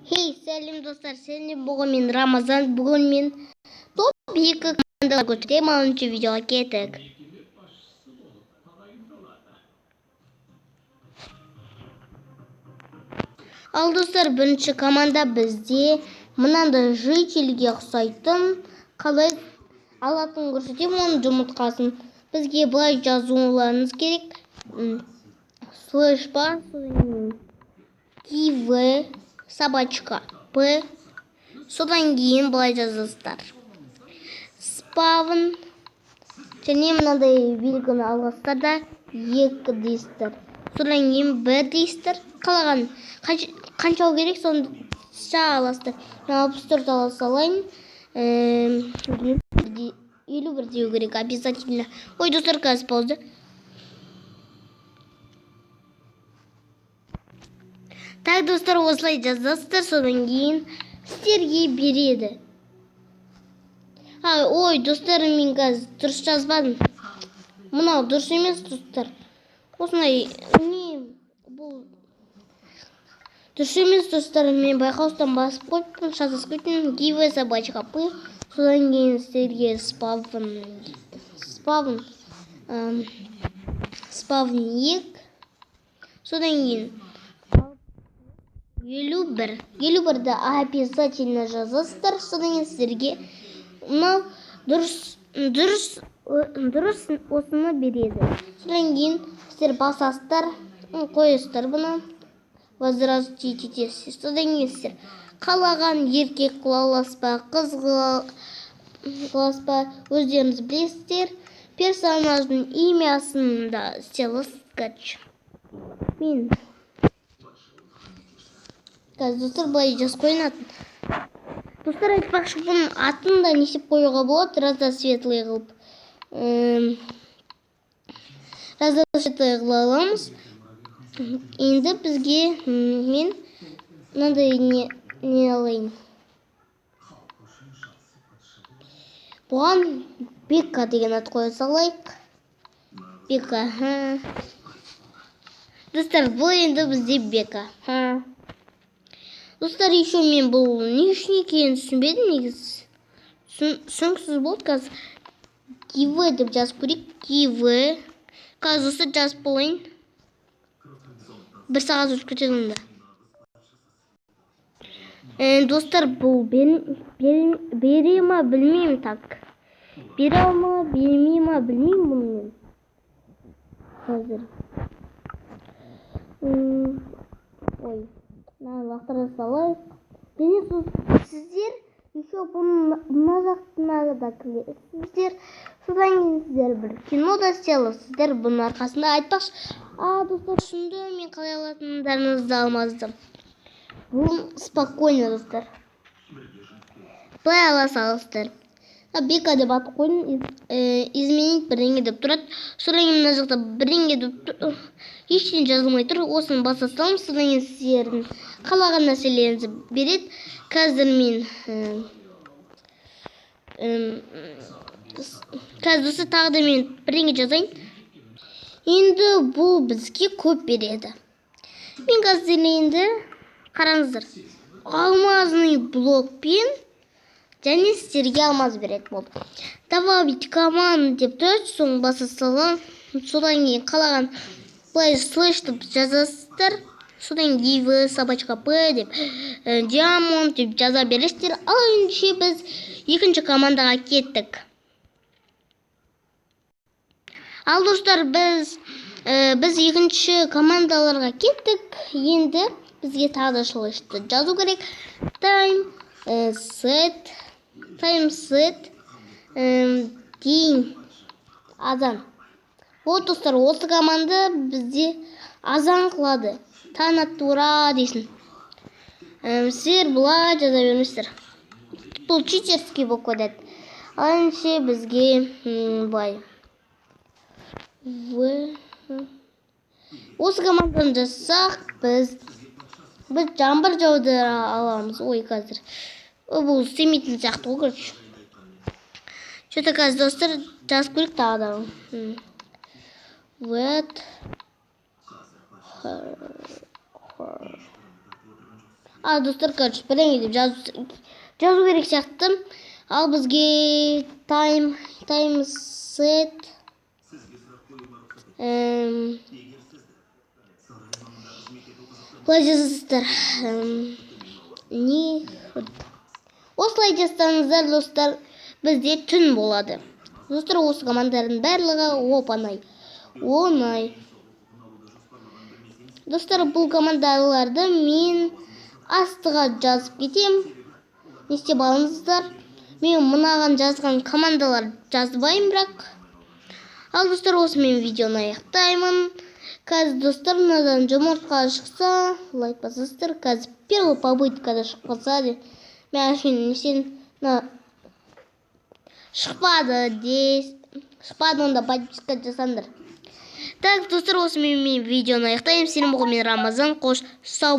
Сәлем достар, сәлем бүгін мен Рамазан, бүгін мен топ 2 командаға көтерем, 10-шы видеоға кеттік. Ал достар, бірінші команда бізде мынандай жителге ұқсайтын, қалай алатын көрсетем, оның жұмыртқасын. Бізге былай жазуларыңыз керек. /бар /кв собачка п. Содан кейін былай жазасыздар. Спавн. Және мынандай белгіні алғыстарда 2 дейсіздер. Содан кейін 1 дейсіздер. Қалаған қанша керек сонша аласыздар. Мен 64 ала салайын. 51 деу керек обязательно. Ой, достар, қазір пауза. Так, достар, осылай жазасыздар, содан кейін сіздерге береді. Ой, достар, мен қазір дұрыс жазбадым. Мынау дұрыс емес, достар. Осындай бұл дұрыс емес, достар. Мен байқаустан басып қойыппын, жазасыз көтін /кв собачка п. Содан кейін сіздерге спавн 2. Содан кейін 51-ді обязательно жазасыздар. Содан кейін сіздерге мынау дұрыс осыны береді. Содан кейін сіздер басасыздар, қойысыздар бұны. Возвращать етесіз. Содан кейін сіздер қалаған еркек қылаласпа, қыз қылаласпа өздеріңіз білесіздер. Персонаждың имясын да селескач. Мен қазір достар былай жазып қойынатын. Достар, айтпақшы, бұның атын да несеп қоюға болады, разда светлый қылып. Разда светлый қылып аламыз. Енді бізге мен мынандай не алайын. Бұған Бека деген ат қоя салайық. Бека. Достар, бұл енді бізде Бека. Достар, еще мен бұл не үшін екенін түсінбедім негіз. Түсініксіз болды қазір. /кв деп жазып көрейік. /кв. Қазір достар жазып болайын. 1 сағат өтіп кетеді. Достар, бұл бере ма білмеймін так. Бере ма бермей ма білмеймін бұны. Қазір. Ой. Лақтыра салайық. Сіздер еще бұны жақтына да кіресіздер. Содан кейін сіздер бір кино да істелесіздер бұның арқасында. Айтпақшы, достар, шынды мен қалай алатындарыңызды алмаздым. Бұл спокойно, достар. Бұлай ала салыстыр. Бека деп аты қойын, изменить бірдеңе деп тұрады. Содан кейін мына жақта бірдеңе деп тұр. Ештен жазылмай тұр. Осыны баса саламыз. Содан кейін сіздердің қалаған нәрселеріңізді береді. Қазір мен қазір тағы да мен бірдеңе жазайын. Енді бұл бізге көп береді. Мен қазір енді қараңыздар. Алмазный блокпен және сіздерге алмаз береді болды. Добавить команду деп тұрады, соң баса салам. Содан кейін қалаған былай слэш деп жазасыздар. Содан /кв собачка п деп диамонд деп жаза бересіздер. Ал енді біз екінші командаға кеттік. Ал достар, біз екінші командаларға кеттік. Енді бізге тағы да слэшті жазу керек. Time set дейін азан. Вот, достар, осы команда бізде азан қылады. Танатура дейсін. Сіздер бұлай жаза берместер. Бұл читерский болып қойдады. Алыншы бізге бай. Осы команданы жасақ біз жаңбыр жауды аламыз. Ой, қазір. Бұл істемейтін сияқты ғой, көрші. Что-то қазір, достар, жазып көрік тағы да. Достар, короче, бірдеңе деп жазу керек сияқты. Ал бізге time set былай жазасыздар. Не? Осылай жазсаңыздар, достар, бізде түн болады. Достар, осы командалардың барлығы оңай. Достар, бұл командаларды мен астыға жазып кетем. Не істеп алыңыздар. Мен мынаған жазған командалар жазбаймын, бірақ. Ал достар, осы мен видеоны аяқтаймын. Қазір достар, мынадан жұмыртқа шықса, лайк басыңыздар. Қазір первый попыткада шығып қалса, мен әшейін шықпады, онда подписка жасаңдар. Так, достар, осы мен видеоны аяқтаймын. Сенің болған мен Рамазан. Қош, сау